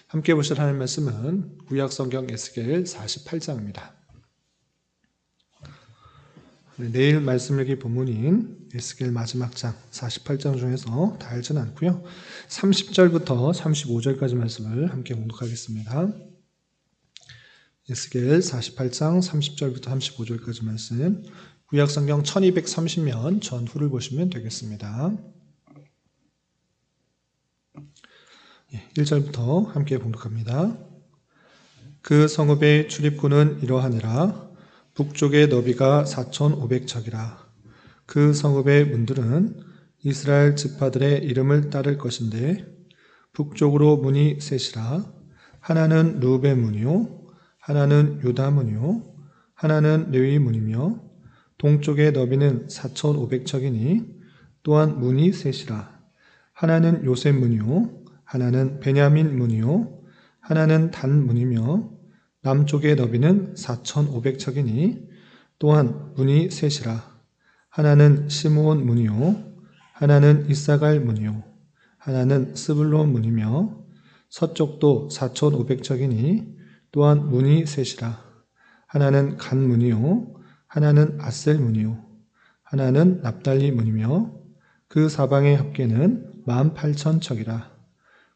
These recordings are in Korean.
함께 보실 하나님 말씀은 구약성경 에스겔 48장입니다. 내일 말씀 읽기 본문인 에스겔 마지막 장 48장 중에서 다 읽지는 않고요. 30절부터 35절까지 말씀을 함께 공독하겠습니다. 에스겔 48장 30절부터 35절까지 말씀, 구약성경 1230면 전후를 보시면 되겠습니다. 1절부터 함께 봉독합니다. 그 성읍의 출입구는 이러하니라. 북쪽의 너비가 4,500척이라. 그 성읍의 문들은 이스라엘 지파들의 이름을 따를 것인데 북쪽으로 문이 셋이라. 하나는 루벤 문이요, 하나는 유다 문이요, 하나는 레위 문이며 동쪽의 너비는 4,500척이니 또한 문이 셋이라. 하나는 요셉 문이요, 하나는 베냐민 문이요, 하나는 단 문이며 남쪽의 너비는 4,500척이니 또한 문이 셋이라. 하나는 시므온 문이요, 하나는 이사갈 문이요, 하나는 스불론 문이며 서쪽도 4,500척이니 또한 문이 셋이라. 하나는 간 문이요, 하나는 아셀 문이요, 하나는 납달리 문이며 그 사방의 합계는 18,000척이라.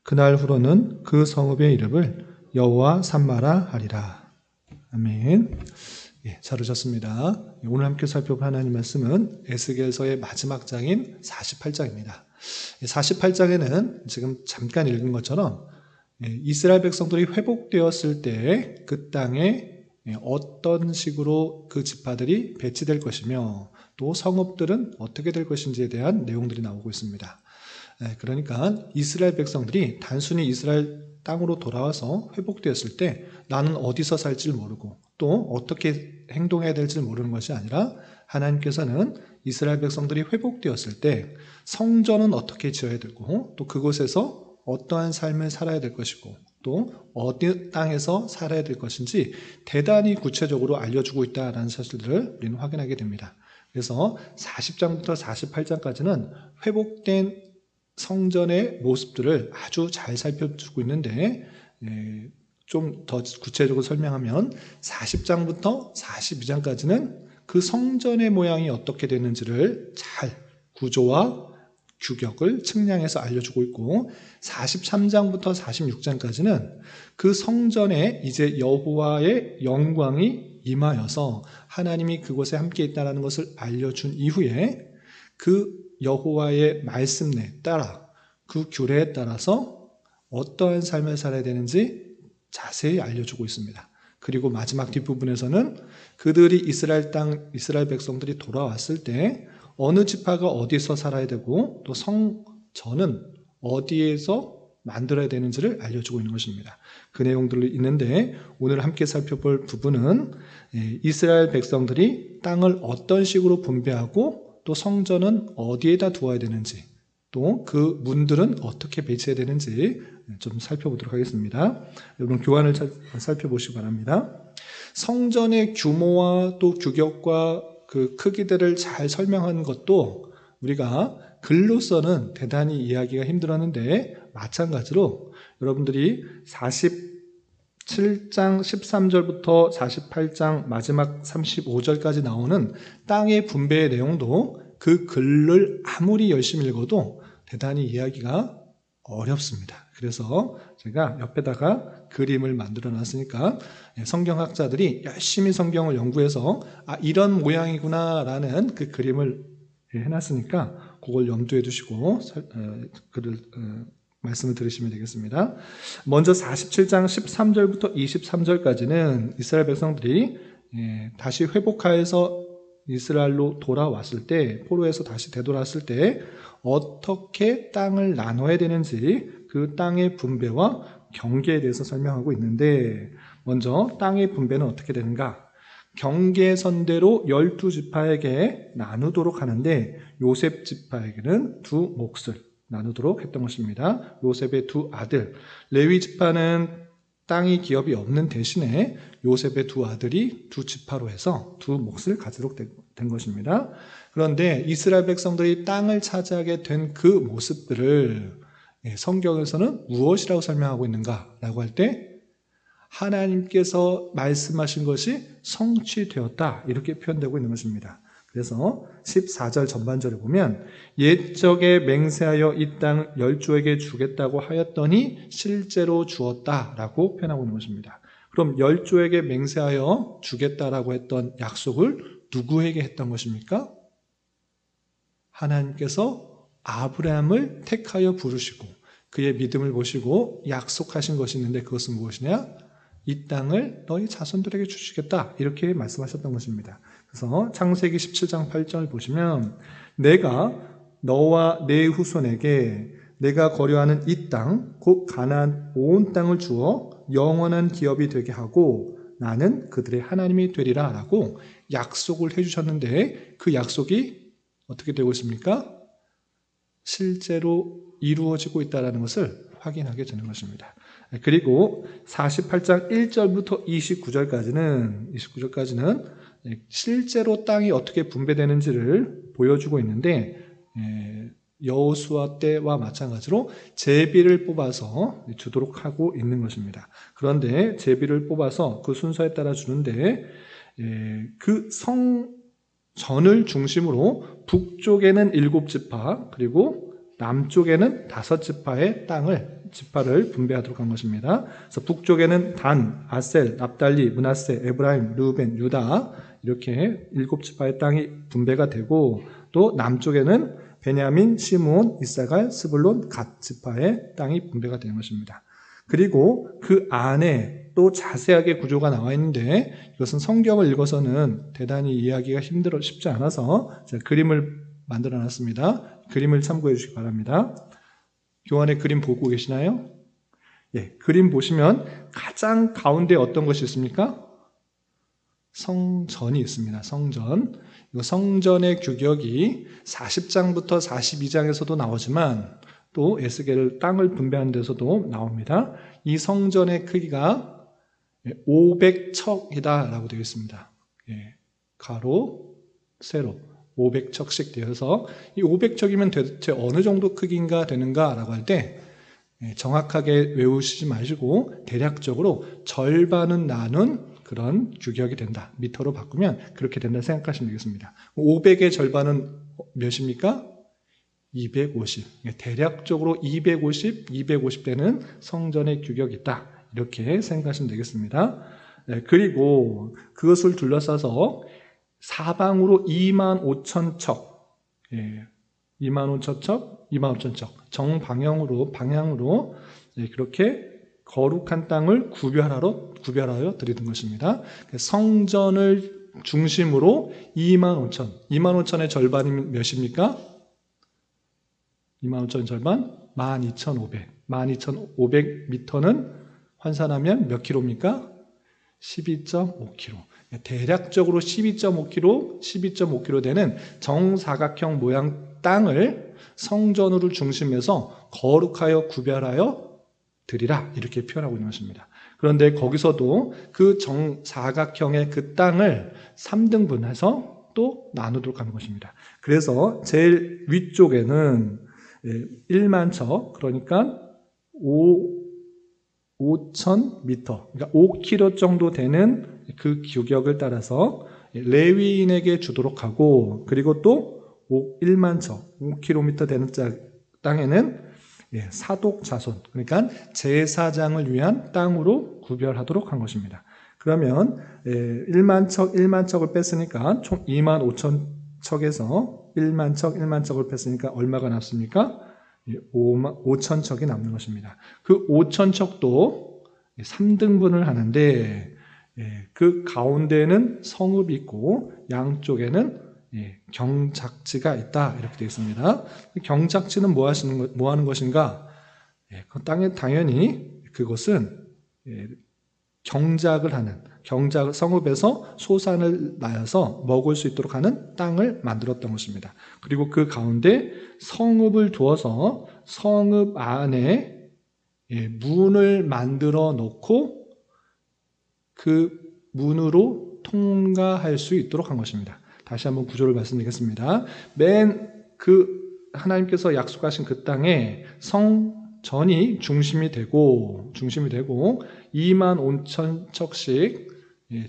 그날 후로는 그 성읍의 이름을 여호와 삼마라 하리라. 아멘. 잘 오셨습니다. 오늘 함께 살펴볼 하나님 말씀은 에스겔서의 마지막 장인 48장입니다. 48장에는 지금 잠깐 읽은 것처럼 이스라엘 백성들이 회복되었을 때 그 땅에 어떤 식으로 그 지파들이 배치될 것이며 또 성읍들은 어떻게 될 것인지에 대한 내용들이 나오고 있습니다. 그러니까 이스라엘 백성들이 단순히 이스라엘 땅으로 돌아와서 회복되었을 때 나는 어디서 살지 모르고 또 어떻게 행동해야 될지 모르는 것이 아니라 하나님께서는 이스라엘 백성들이 회복되었을 때 성전은 어떻게 지어야 되고 또 그곳에서 어떠한 삶을 살아야 될 것이고 또 어디 땅에서 살아야 될 것인지 대단히 구체적으로 알려주고 있다는 사실들을 우리는 확인하게 됩니다. 그래서 40장부터 48장까지는 회복된 성전의 모습들을 아주 잘 살펴주고 있는데 좀 더 구체적으로 설명하면 40장부터 42장까지는 그 성전의 모양이 어떻게 되는지를 잘 구조와 규격을 측량해서 알려주고 있고 43장부터 46장까지는 그 성전에 이제 여호와의 영광이 임하여서 하나님이 그곳에 함께 있다는 것을 알려준 이후에 그 여호와의 말씀에 따라 그 규례에 따라서 어떠한 삶을 살아야 되는지 자세히 알려주고 있습니다. 그리고 마지막 뒷부분에서는 그들이 이스라엘 백성들이 돌아왔을 때 어느 지파가 어디서 살아야 되고 또 성전은 어디에서 만들어야 되는지를 알려주고 있는 것입니다. 그 내용들이 있는데 오늘 함께 살펴볼 부분은 이스라엘 백성들이 땅을 어떤 식으로 분배하고 또 성전은 어디에다 두어야 되는지 또 그 문들은 어떻게 배치해야 되는지 좀 살펴보도록 하겠습니다. 여러분 교환을 살펴보시기 바랍니다. 성전의 규모와 또 규격과 그 크기들을 잘 설명한 것도 우리가 글로서는 대단히 이해하기가 힘들었는데 마찬가지로 여러분들이 47장 13절부터 48장 마지막 35절까지 나오는 땅의 분배의 내용도 그 글을 아무리 열심히 읽어도 대단히 이해하기가 어렵습니다. 그래서 제가 옆에다가 그림을 만들어 놨으니까 성경학자들이 열심히 성경을 연구해서 이런 모양이구나 라는 그 그림을 해놨으니까 그걸 염두에 두시고 말씀을 들으시면 되겠습니다. 먼저 47장 13절부터 23절까지는 이스라엘 백성들이 다시 회복하여서 이스라엘로 돌아왔을 때 포로에서 다시 되돌아왔을 때 어떻게 땅을 나눠야 되는지 그 땅의 분배와 경계에 대해서 설명하고 있는데 먼저 땅의 분배는 어떻게 되는가? 경계선대로 12지파에게 나누도록 하는데 요셉 지파에게는 2몫을 나누도록 했던 것입니다. 요셉의 2 아들 레위 지파는 땅이 기업이 없는 대신에 요셉의 2 아들이 2지파로 해서 2몫을 가지도록 된 것입니다. 그런데 이스라엘 백성들이 땅을 차지하게 된 그 모습들을 성경에서는 무엇이라고 설명하고 있는가라고 할 때 하나님께서 말씀하신 것이 성취되었다 이렇게 표현되고 있는 것입니다. 그래서 14절 전반절에 보면 옛적에 맹세하여 이 땅 열조에게 주겠다고 하였더니 실제로 주었다라고 표현하고 있는 것입니다. 그럼 열조에게 맹세하여 주겠다라고 했던 약속을 누구에게 했던 것입니까? 하나님께서 아브라함을 택하여 부르시고 그의 믿음을 보시고 약속하신 것이 있는데 그것은 무엇이냐? 이 땅을 너희 자손들에게 주시겠다 이렇게 말씀하셨던 것입니다. 그래서 창세기 17장 8절 보시면 내가 너와 내 후손에게 내가 거류하는 이 땅 곧 가나안 온 땅을 주어 영원한 기업이 되게 하고 나는 그들의 하나님이 되리라 라고 약속을 해주셨는데 그 약속이 어떻게 되고 있습니까? 실제로 이루어지고 있다는 것을 확인하게 되는 것입니다. 그리고 48장 1절부터 29절까지는 실제로 땅이 어떻게 분배되는지를 보여주고 있는데 여호수아 때와 마찬가지로 제비를 뽑아서 주도록 하고 있는 것입니다. 그런데 제비를 뽑아서 그 순서에 따라 주는데 그 성전을 중심으로 북쪽에는 7지파 그리고 남쪽에는 5지파의 지파를 분배하도록 한 것입니다. 그래서 북쪽에는 단, 아셀, 납달리, 므낫세, 에브라임, 르우벤, 유다 이렇게 7지파의 땅이 분배가 되고 또 남쪽에는 베냐민, 시므온, 이사갈, 스불론, 갓 지파의 땅이 분배가 되는 것입니다. 그리고 그 안에 또 자세하게 구조가 나와 있는데 이것은 성경을 읽어서는 대단히 이해하기가 쉽지 않아서 제가 그림을 만들어 놨습니다. 그림을 참고해 주시기 바랍니다. 교환의 그림 보고 계시나요? 예, 그림 보시면 가장 가운데 어떤 것이 있습니까? 성전이 있습니다. 성전. 이 성전의 규격이 40장부터 42장에서도 나오지만 또 에스겔 땅을 분배하는 데서도 나옵니다. 이 성전의 크기가 500척이다 라고 되어 있습니다. 예, 가로, 세로 500척씩 되어서 이 500척이면 도대체 어느 정도 크기인가 되는가 라고 할 때 정확하게 외우시지 마시고 대략적으로 절반은 나눈 그런 규격이 된다. 미터로 바꾸면 그렇게 된다 생각하시면 되겠습니다. 500의 절반은 몇입니까? 250. 대략적으로 250 되는 성전의 규격이 있다. 이렇게 생각하시면 되겠습니다. 그리고 그것을 둘러싸서 사방으로 25,000척, 25,000척, 방향으로 그렇게 거룩한 땅을 구별하여 드리는 것입니다. 성전을 중심으로 25,000의 절반이 몇입니까? 25,000 절반 12,500m는 환산하면 몇 킬로입니까? 12.5km. 대략적으로 12.5km 되는 정사각형 모양 땅을 성전으로 중심해서 거룩하여 구별하여 드리라 이렇게 표현하고 있는 것입니다. 그런데 거기서도 그 정사각형의 그 땅을 3등분해서 또 나누도록 하는 것입니다. 그래서 제일 위쪽에는 1만 척, 그러니까 5,000m, 그러니까 5km 정도 되는 그 규격을 따라서 레위인에게 주도록 하고, 그리고 또 1만 척, 5km 되는 땅에는 사독 자손, 그러니까 제사장을 위한 땅으로 구별하도록 한 것입니다. 그러면 1만 척을 뺐으니까 총 25,000척에서 1만 척을 뺐으니까 얼마가 남습니까? 5,000척이 남는 것입니다. 그 5,000척도 3등분을 하는데 그 가운데는 성읍이 있고 양쪽에는 경작지가 있다 이렇게 되어 있습니다. 경작지는 뭐 하는 것인가? 그 땅에 당연히 그것은 경작을 하는 성읍에서 소산을 나여서 먹을 수 있도록 하는 땅을 만들었던 것입니다. 그리고 그 가운데 성읍을 두어서 성읍 안에 문을 만들어 놓고 그 문으로 통과할 수 있도록 한 것입니다. 다시 한번 구조를 말씀드리겠습니다. 하나님께서 약속하신 그 땅에 전이 중심이 되고 25,000척씩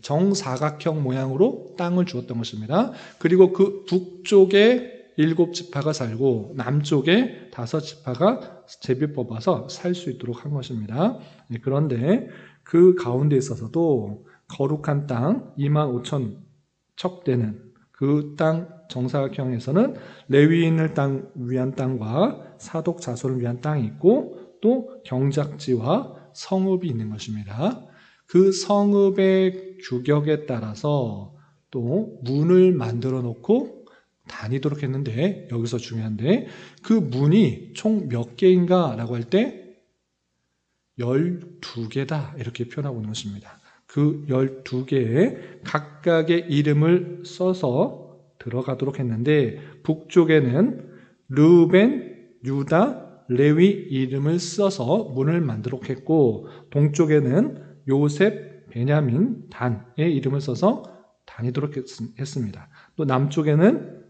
정사각형 모양으로 땅을 주었던 것입니다. 그리고 그 북쪽에 7지파가 살고 남쪽에 5지파가 제비 뽑아서 살 수 있도록 한 것입니다. 그런데 그 가운데 있어서도 거룩한 땅 25,000척 되는 그 땅 정사각형에서는 레위인을 위한 땅과 사독 자손을 위한 땅이 있고 또 경작지와 성읍이 있는 것입니다. 그 성읍의 규격에 따라서 또 문을 만들어 놓고 다니도록 했는데, 여기서 중요한데 그 문이 총 몇 개인가 라고 할 때 12개다 이렇게 표현하고 있는 것입니다. 그 12개에 각각의 이름을 써서 들어가도록 했는데, 북쪽에는 르우벤, 유다, 레위 이름을 써서 문을 만들도록 했고, 동쪽에는 요셉, 베냐민, 단의 이름을 써서 다니도록 했습니다. 또 남쪽에는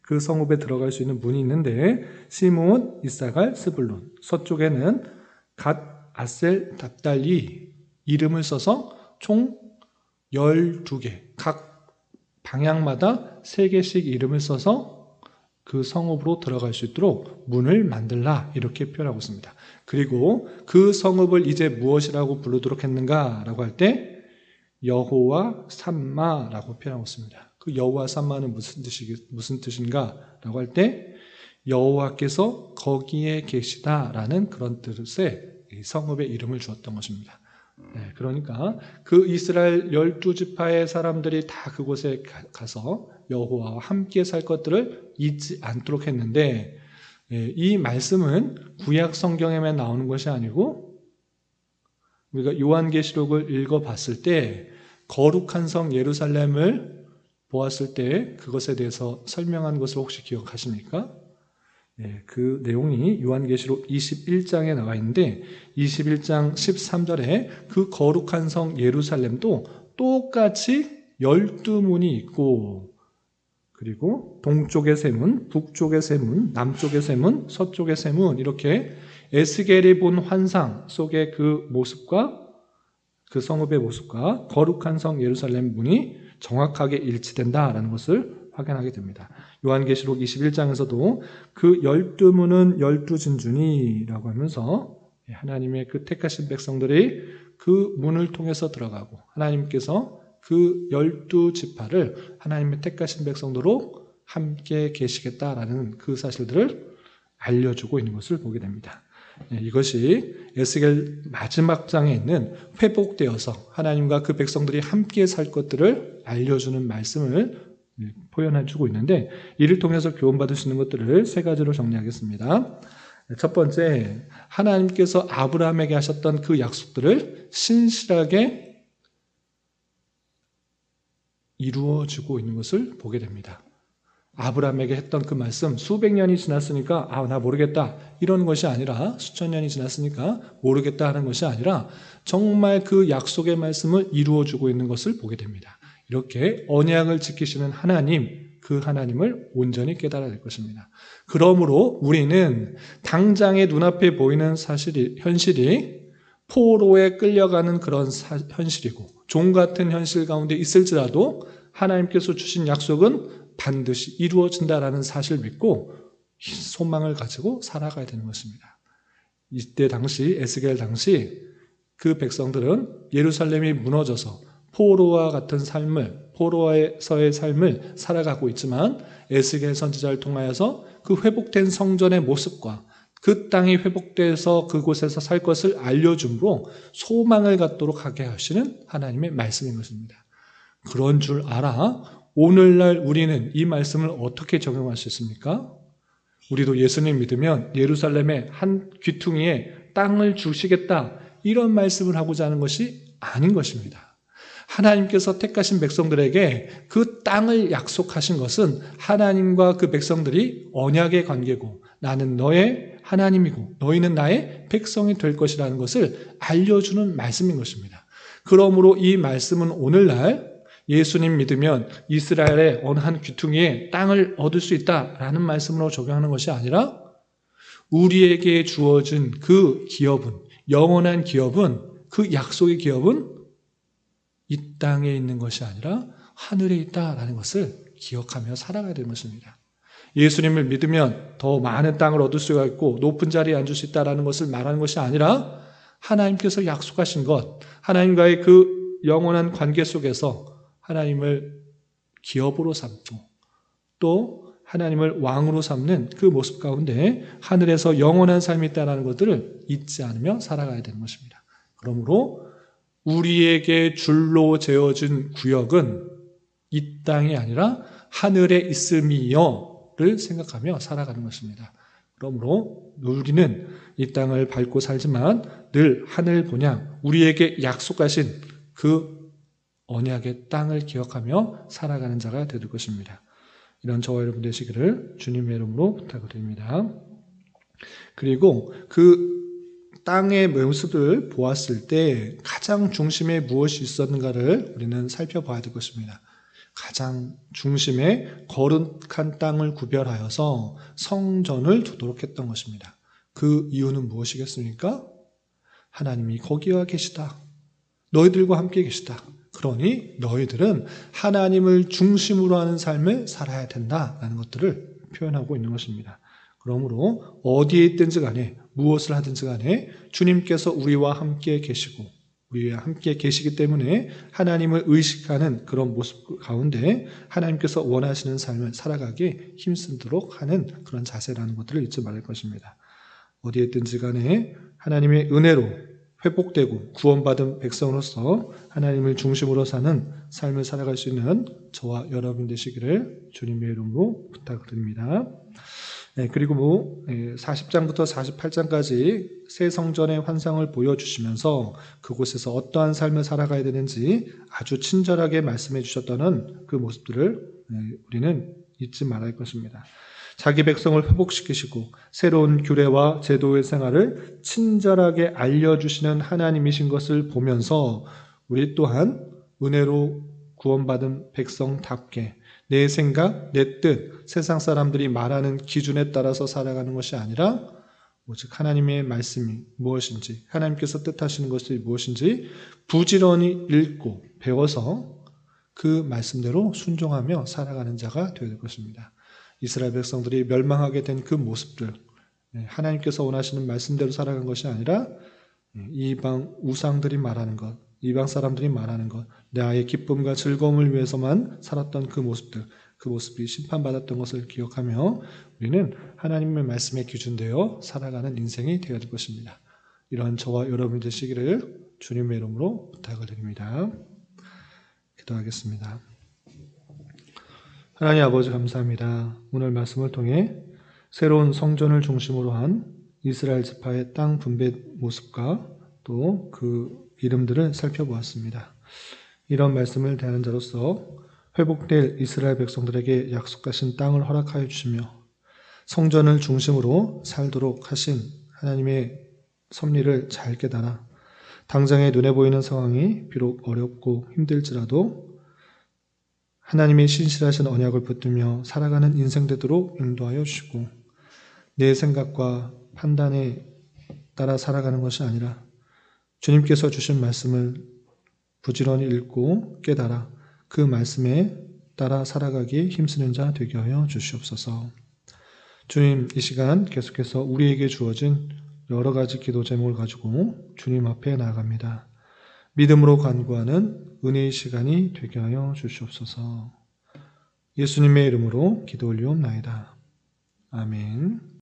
그 성읍에 들어갈 수 있는 문이 있는데, 시므온, 이사갈, 스불론. 서쪽에는 갓, 아셀, 납달리 이름을 써서 총 12개, 각 방향마다 3개씩 이름을 써서 그 성읍으로 들어갈 수 있도록 문을 만들라 이렇게 표현하고 있습니다. 그리고 그 성읍을 이제 무엇이라고 부르도록 했는가 라고 할 때 여호와 삼마라고 표현하고 있습니다. 그 여호와 삼마는 무슨 뜻인가 라고 할 때 여호와께서 거기에 계시다라는 그런 뜻의 성읍의 이름을 주었던 것입니다. 그러니까 그 이스라엘 12지파의 사람들이 다 그곳에 가서 여호와와 함께 살 것들을 잊지 않도록 했는데, 이 말씀은 구약 성경에만 나오는 것이 아니고 우리가 요한계시록을 읽어봤을 때 거룩한 성 예루살렘을 보았을 때 그것에 대해서 설명한 것을 혹시 기억하십니까? 그 내용이 요한계시록 21장에 나와 있는데 21장 13절에 그 거룩한 성 예루살렘도 똑같이 12문이 있고, 그리고 동쪽의 세 문, 북쪽의 세 문, 남쪽의 세 문, 서쪽의 세 문, 이렇게 에스겔이 본 환상 속의 그 모습과 그 성읍의 모습과 거룩한 성 예루살렘 문이 정확하게 일치된다라는 것을 확인하게 됩니다. 요한계시록 21장에서도 그 12문은 12진주니라고 하면서 하나님의 그 택하신 백성들이 그 문을 통해서 들어가고 하나님께서 그 12지파를 하나님의 택하신 백성도로 함께 계시겠다라는 그 사실들을 알려주고 있는 것을 보게 됩니다. 이것이 에스겔 마지막 장에 있는 회복되어서 하나님과 그 백성들이 함께 살 것들을 알려주는 말씀을 표현해주고 있는데, 이를 통해서 교훈받을 수 있는 것들을 3가지로 정리하겠습니다. 첫 번째, 하나님께서 아브라함에게 하셨던 그 약속들을 신실하게 이루어지고 있는 것을 보게 됩니다. 아브라함에게 했던 그 말씀, 수백 년이 지났으니까 나 모르겠다 이런 것이 아니라, 수천 년이 지났으니까 모르겠다 하는 것이 아니라 정말 그 약속의 말씀을 이루어주고 있는 것을 보게 됩니다. 이렇게 언약을 지키시는 하나님, 그 하나님을 온전히 깨달아야 될 것입니다. 그러므로 우리는 당장의 눈앞에 보이는 현실이 포로에 끌려가는 그런 현실이고 종 같은 현실 가운데 있을지라도 하나님께서 주신 약속은 반드시 이루어진다라는 사실을 믿고 소망을 가지고 살아가야 되는 것입니다. 이때 당시, 에스겔 당시 그 백성들은 예루살렘이 무너져서 포로와 같은 삶을, 포로에서의 삶을 살아가고 있지만 에스겔 선지자를 통하여서 그 회복된 성전의 모습과 그 땅이 회복돼서 그곳에서 살 것을 알려줌으로 소망을 갖도록 하게 하시는 하나님의 말씀인 것입니다. 그런 줄 알아 오늘날 우리는 이 말씀을 어떻게 적용할 수 있습니까? 우리도 예수님 믿으면 예루살렘의 한 귀퉁이에 땅을 주시겠다 이런 말씀을 하고자 하는 것이 아닌 것입니다. 하나님께서 택하신 백성들에게 그 땅을 약속하신 것은 하나님과 그 백성들이 언약의 관계고 나는 너의 하나님이고 너희는 나의 백성이 될 것이라는 것을 알려주는 말씀인 것입니다. 그러므로 이 말씀은 오늘날 예수님 믿으면 이스라엘의 어느 한 귀퉁이에 땅을 얻을 수 있다라는 말씀으로 적용하는 것이 아니라 우리에게 주어진 그 기업은, 영원한 기업은, 그 약속의 기업은 이 땅에 있는 것이 아니라 하늘에 있다라는 것을 기억하며 살아가야 되는 것입니다. 예수님을 믿으면 더 많은 땅을 얻을 수가 있고 높은 자리에 앉을 수 있다는 것을 말하는 것이 아니라 하나님께서 약속하신 것, 하나님과의 그 영원한 관계 속에서 하나님을 기업으로 삼고 또 하나님을 왕으로 삼는 그 모습 가운데 하늘에서 영원한 삶이 있다는 것들을 잊지 않으며 살아가야 되는 것입니다. 그러므로 우리에게 줄로 재어진 구역은 이 땅이 아니라 하늘에 있음이여를 생각하며 살아가는 것입니다. 그러므로 우리는 이 땅을 밟고 살지만 늘 하늘 본향, 우리에게 약속하신 그 언약의 땅을 기억하며 살아가는 자가 될 것입니다. 이런 저와 여러분 되시기를 주님의 이름으로 부탁을 드립니다. 그리고 그 땅의 모습을 보았을 때 가장 중심에 무엇이 있었는가를 우리는 살펴봐야 될 것입니다. 가장 중심에 거룩한 땅을 구별하여서 성전을 두도록 했던 것입니다. 그 이유는 무엇이겠습니까? 하나님이 거기와 계시다. 너희들과 함께 계시다. 그러니 너희들은 하나님을 중심으로 하는 삶을 살아야 된다라는 것들을 표현하고 있는 것입니다. 그러므로 어디에 있든지 간에 무엇을 하든지 간에 주님께서 우리와 함께 계시고 우리와 함께 계시기 때문에 하나님을 의식하는 그런 모습 가운데 하나님께서 원하시는 삶을 살아가기에 힘쓰도록 하는 그런 자세라는 것들을 잊지 말을 것입니다. 어디에 있든지 간에 하나님의 은혜로 회복되고 구원받은 백성으로서 하나님을 중심으로 사는 삶을 살아갈 수 있는 저와 여러분 되시기를 주님의 이름으로 부탁드립니다. 그리고 40장부터 48장까지 새 성전의 환상을 보여주시면서 그곳에서 어떠한 삶을 살아가야 되는지 아주 친절하게 말씀해 주셨다는 그 모습들을 우리는 잊지 말아야 할 것입니다. 자기 백성을 회복시키시고 새로운 규례와 제도의 생활을 친절하게 알려주시는 하나님이신 것을 보면서 우리 또한 은혜로 구원받은 백성답게 내 생각, 내 뜻, 세상 사람들이 말하는 기준에 따라서 살아가는 것이 아니라 오직 하나님의 말씀이 무엇인지, 하나님께서 뜻하시는 것이 무엇인지 부지런히 읽고 배워서 그 말씀대로 순종하며 살아가는 자가 되어야 될 것입니다. 이스라엘 백성들이 멸망하게 된 그 모습들, 하나님께서 원하시는 말씀대로 살아간 것이 아니라 이방 우상들이 말하는 것, 이방 사람들이 말하는 것, 나의 기쁨과 즐거움을 위해서만 살았던 그 모습들, 그 모습이 심판받았던 것을 기억하며 우리는 하나님의 말씀에 기준되어 살아가는 인생이 되어야 될 것입니다. 이런 저와 여러분이 되시기를 주님의 이름으로 부탁을 드립니다. 기도하겠습니다. 하나님 아버지 감사합니다. 오늘 말씀을 통해 새로운 성전을 중심으로 한 이스라엘 지파의 땅 분배 모습과 또 그 이름들을 살펴보았습니다. 이런 말씀을 대하는 자로서 회복될 이스라엘 백성들에게 약속하신 땅을 허락하여 주시며 성전을 중심으로 살도록 하신 하나님의 섭리를 잘 깨달아 당장의 눈에 보이는 상황이 비록 어렵고 힘들지라도 하나님의 신실하신 언약을 붙들며 살아가는 인생 되도록 인도하여 주시고 내 생각과 판단에 따라 살아가는 것이 아니라 주님께서 주신 말씀을 부지런히 읽고 깨달아 그 말씀에 따라 살아가기에 힘쓰는 자 되게 하여 주시옵소서. 주님, 이 시간 계속해서 우리에게 주어진 여러 가지 기도 제목을 가지고 주님 앞에 나아갑니다. 믿음으로 간구하는 은혜의 시간이 되게 하여 주시옵소서. 예수님의 이름으로 기도 올리옵나이다. 아멘.